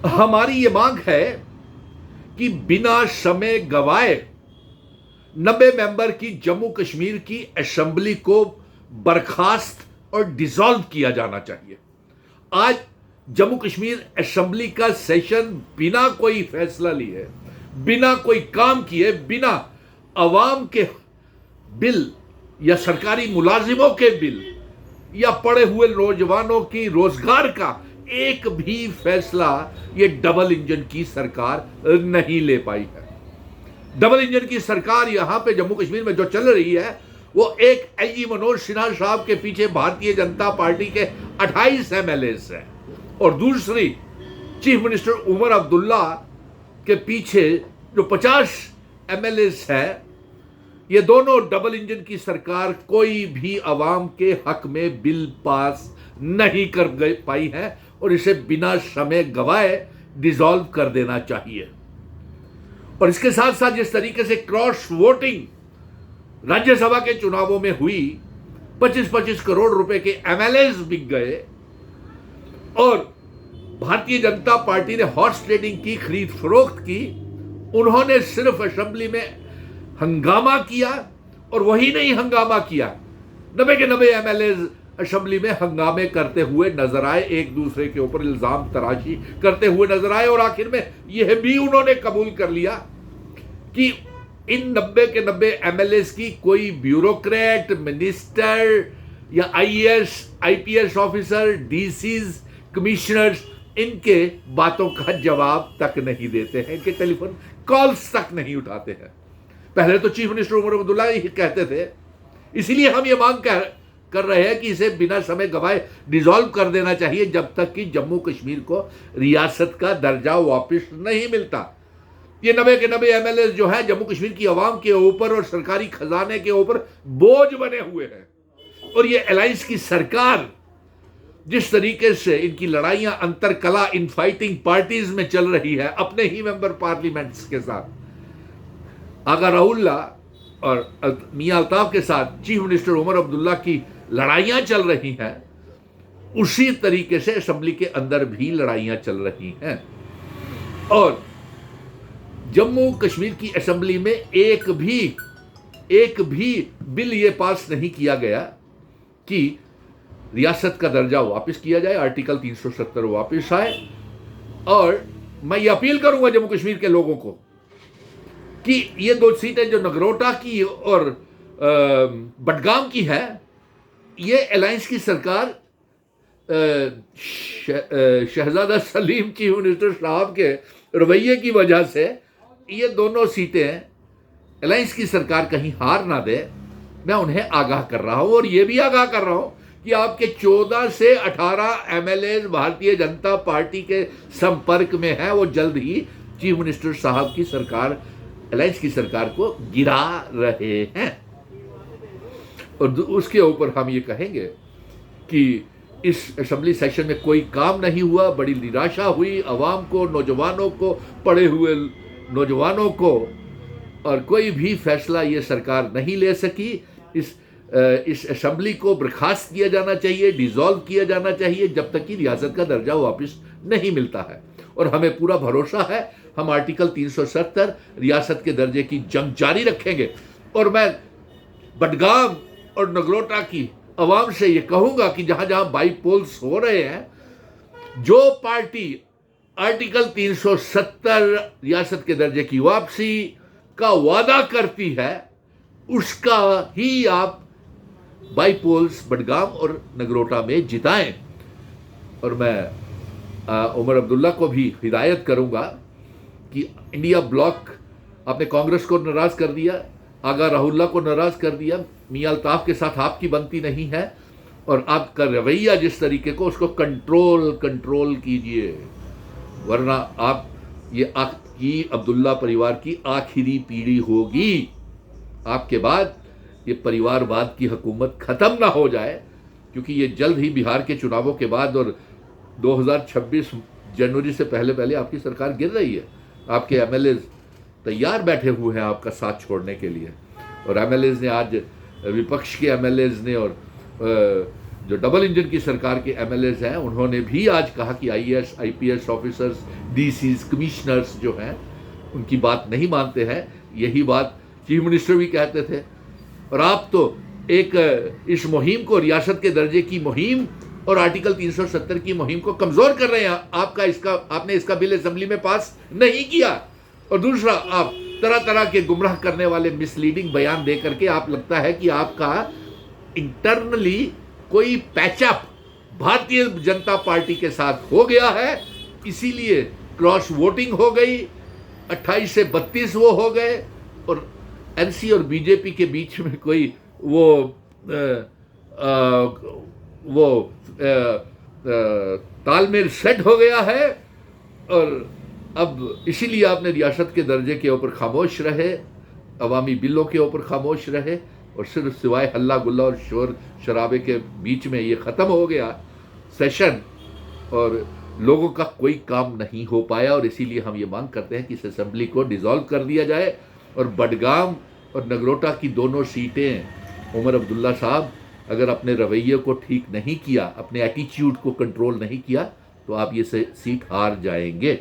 हमारी ये मांग है कि बिना समय गवाए 90 मेंबर की जम्मू कश्मीर की असेंबली को बर्खास्त और डिसॉल्व किया जाना चाहिए। आज जम्मू कश्मीर असेंबली का सेशन बिना कोई फैसला लिए, बिना कोई काम किए, बिना अवाम के बिल या सरकारी मुलाजिमों के बिल या पड़े हुए नौजवानों की रोजगार का एक भी फैसला ये डबल इंजन की सरकार नहीं ले पाई है। डबल इंजन की सरकार यहां पे जम्मू कश्मीर में जो चल रही है वो एक एलजी मनोज सिन्हा साहब के पीछे भारतीय जनता पार्टी के 28 एमएलएस हैं और दूसरी चीफ मिनिस्टर उमर अब्दुल्ला के पीछे जो 50 एमएलएस है। ये दोनों डबल इंजन की सरकार कोई भी अवाम के हक में बिल पास नहीं कर पाई है और इसे बिना समय गवाए डिसॉल्व कर देना चाहिए। और इसके साथ साथ जिस तरीके से क्रॉस वोटिंग राज्यसभा के चुनावों में हुई, 25-25 करोड़ रुपए के एमएलएस बिक गए और भारतीय जनता पार्टी ने हॉर्स ट्रेडिंग की, खरीद फरोख्त की। उन्होंने सिर्फ असेंबली में हंगामा किया और वही नहीं हंगामा किया, 90 के 90 एमएलए असेंबली में हंगामे करते हुए नजर आए, एक दूसरे के ऊपर इल्जाम तराशी करते हुए नजर आए और आखिर में यह भी उन्होंने कबूल कर लिया कि इन 90 के 90 एमएलए की कोई ब्यूरोक्रेट, मिनिस्टर या IAS, IPS officer, DCs, commissioners इनके बातों का जवाब तक नहीं देते हैं, इनके टेलीफोन कॉल्स तक नहीं उठाते हैं। पहले तो चीफ मिनिस्टर उमर अब्दुल्ला ही कहते थे, इसीलिए हम ये मांग कर रहे हैं कि इसे बिना समय गवाए डिसॉल्व कर देना चाहिए जब तक कि जम्मू कश्मीर को रियासत का दर्जा वापस नहीं मिलता। ये 90 के 90 एमएलए जो है जम्मू कश्मीर की आवाम के ऊपर और सरकारी खजाने के ऊपर बोझ बने हुए हैं और ये अलायंस की सरकार जिस तरीके से इनकी लड़ाइयां अंतरकला इन फाइटिंग पार्टीज में चल रही है अपने ही मेंबर पार्लियामेंट्स के साथ, आगा राहुल्ला और मियां अल्ताफ के साथ चीफ मिनिस्टर उमर अब्दुल्ला की लड़ाइयां चल रही हैं, उसी तरीके से असेंबली के अंदर भी लड़ाइयां चल रही हैं। और जम्मू कश्मीर की असेंबली में एक भी बिल ये पास नहीं किया गया कि रियासत का दर्जा वापस किया जाए, आर्टिकल 370 वापस आए। और मैं ये अपील करूंगा जम्मू कश्मीर के लोगों को कि ये 2 सीटें जो नगरोटा की और बडगाम की है, ये अलायंस की सरकार शहजादा सलीम चीफ मिनिस्टर साहब के रवैये की वजह से ये दोनों सीटें अलायंस की सरकार कहीं हार ना दे, मैं उन्हें आगाह कर रहा हूं। और ये भी आगाह कर रहा हूं कि आपके 14 से 18 एमएलए भारतीय जनता पार्टी के संपर्क में है, वो जल्द ही चीफ मिनिस्टर साहब की सरकार, अलायंस की सरकार को गिरा रहे हैं। और उसके ऊपर हम ये कहेंगे कि इस असेंबली सेशन में कोई काम नहीं हुआ, बड़ी निराशा हुई अवाम को, नौजवानों को, पढ़े हुए नौजवानों को, और कोई भी फैसला ये सरकार नहीं ले सकी। इस असेंबली को बर्खास्त किया जाना चाहिए, डिसॉल्व किया जाना चाहिए जब तक कि रियासत का दर्जा वापस नहीं मिलता है। और हमें पूरा भरोसा है हम आर्टिकल 370 रियासत के दर्जे की जंग जारी रखेंगे। और मैं बडगाम और नगरोटा की अवाम से ये कहूंगा कि जहां जहां बाई पोल्स हो रहे हैं, जो पार्टी आर्टिकल 370 रियासत के दर्जे की वापसी का वादा करती है, उसका ही आप बाई पोल्स बडगाम और नगरोटा में जिताएं। और मैं उमर अब्दुल्ला को भी हिदायत करूंगा कि इंडिया ब्लॉक, आपने कांग्रेस को नाराज कर दिया, आगा राहुल्ला को नाराज कर दिया, मियां अल्ताफ के साथ आपकी बनती नहीं है, और आपका रवैया जिस तरीके को, उसको कंट्रोल कीजिए, वरना आप ये आपकी अब्दुल्ला परिवार की आखिरी पीढ़ी होगी। आपके बाद ये परिवारवाद की हुकूमत खत्म ना हो जाए, क्योंकि ये जल्द ही बिहार के चुनावों के बाद और 2026 जनवरी से पहले आपकी सरकार गिर रही है। आपके एमएलए तैयार बैठे हुए हैं आपका साथ छोड़ने के लिए, और एमएलए ने आज, विपक्ष के एमएलए ने और जो डबल इंजन की सरकार के एमएलएज हैं उन्होंने भी आज कहा कि IAS IPS officers, DCs, commissioners जो हैं उनकी बात नहीं मानते हैं। यही बात चीफ मिनिस्टर भी कहते थे। और आप तो एक इस मुहिम को, रियासत के दर्जे की मुहिम और आर्टिकल 370 की मुहिम को कमजोर कर रहे हैं। आपने इसका बिल असेंबली में पास नहीं किया। और दूसरा, आप तरह तरह के गुमराह करने वाले मिसलीडिंग बयान दे करके आप, लगता है कि आपका इंटरनली कोई पैचअप भारतीय जनता पार्टी के साथ हो गया है, इसीलिए क्रॉस वोटिंग हो गई, 28 से 32 वो हो गए और एनसी और बीजेपी के बीच में कोई तालमेल सेट हो गया है। और अब इसीलिए आपने रियासत के दर्जे के ऊपर खामोश रहे, अवामी बिलों के ऊपर खामोश रहे और सिर्फ सिवाय हल्ला गुल्ला और शोर शराबे के बीच में ये ख़त्म हो गया सेशन और लोगों का कोई काम नहीं हो पाया। और इसीलिए हम ये मांग करते हैं कि इस असेंबली को डिसॉल्व कर दिया जाए और बडगाम और नगरोटा की दोनों सीटें उमर अब्दुल्ला साहब अगर अपने रवैये को ठीक नहीं किया, अपने एटीट्यूड को कंट्रोल नहीं किया, तो आप ये सीट हार जाएंगे।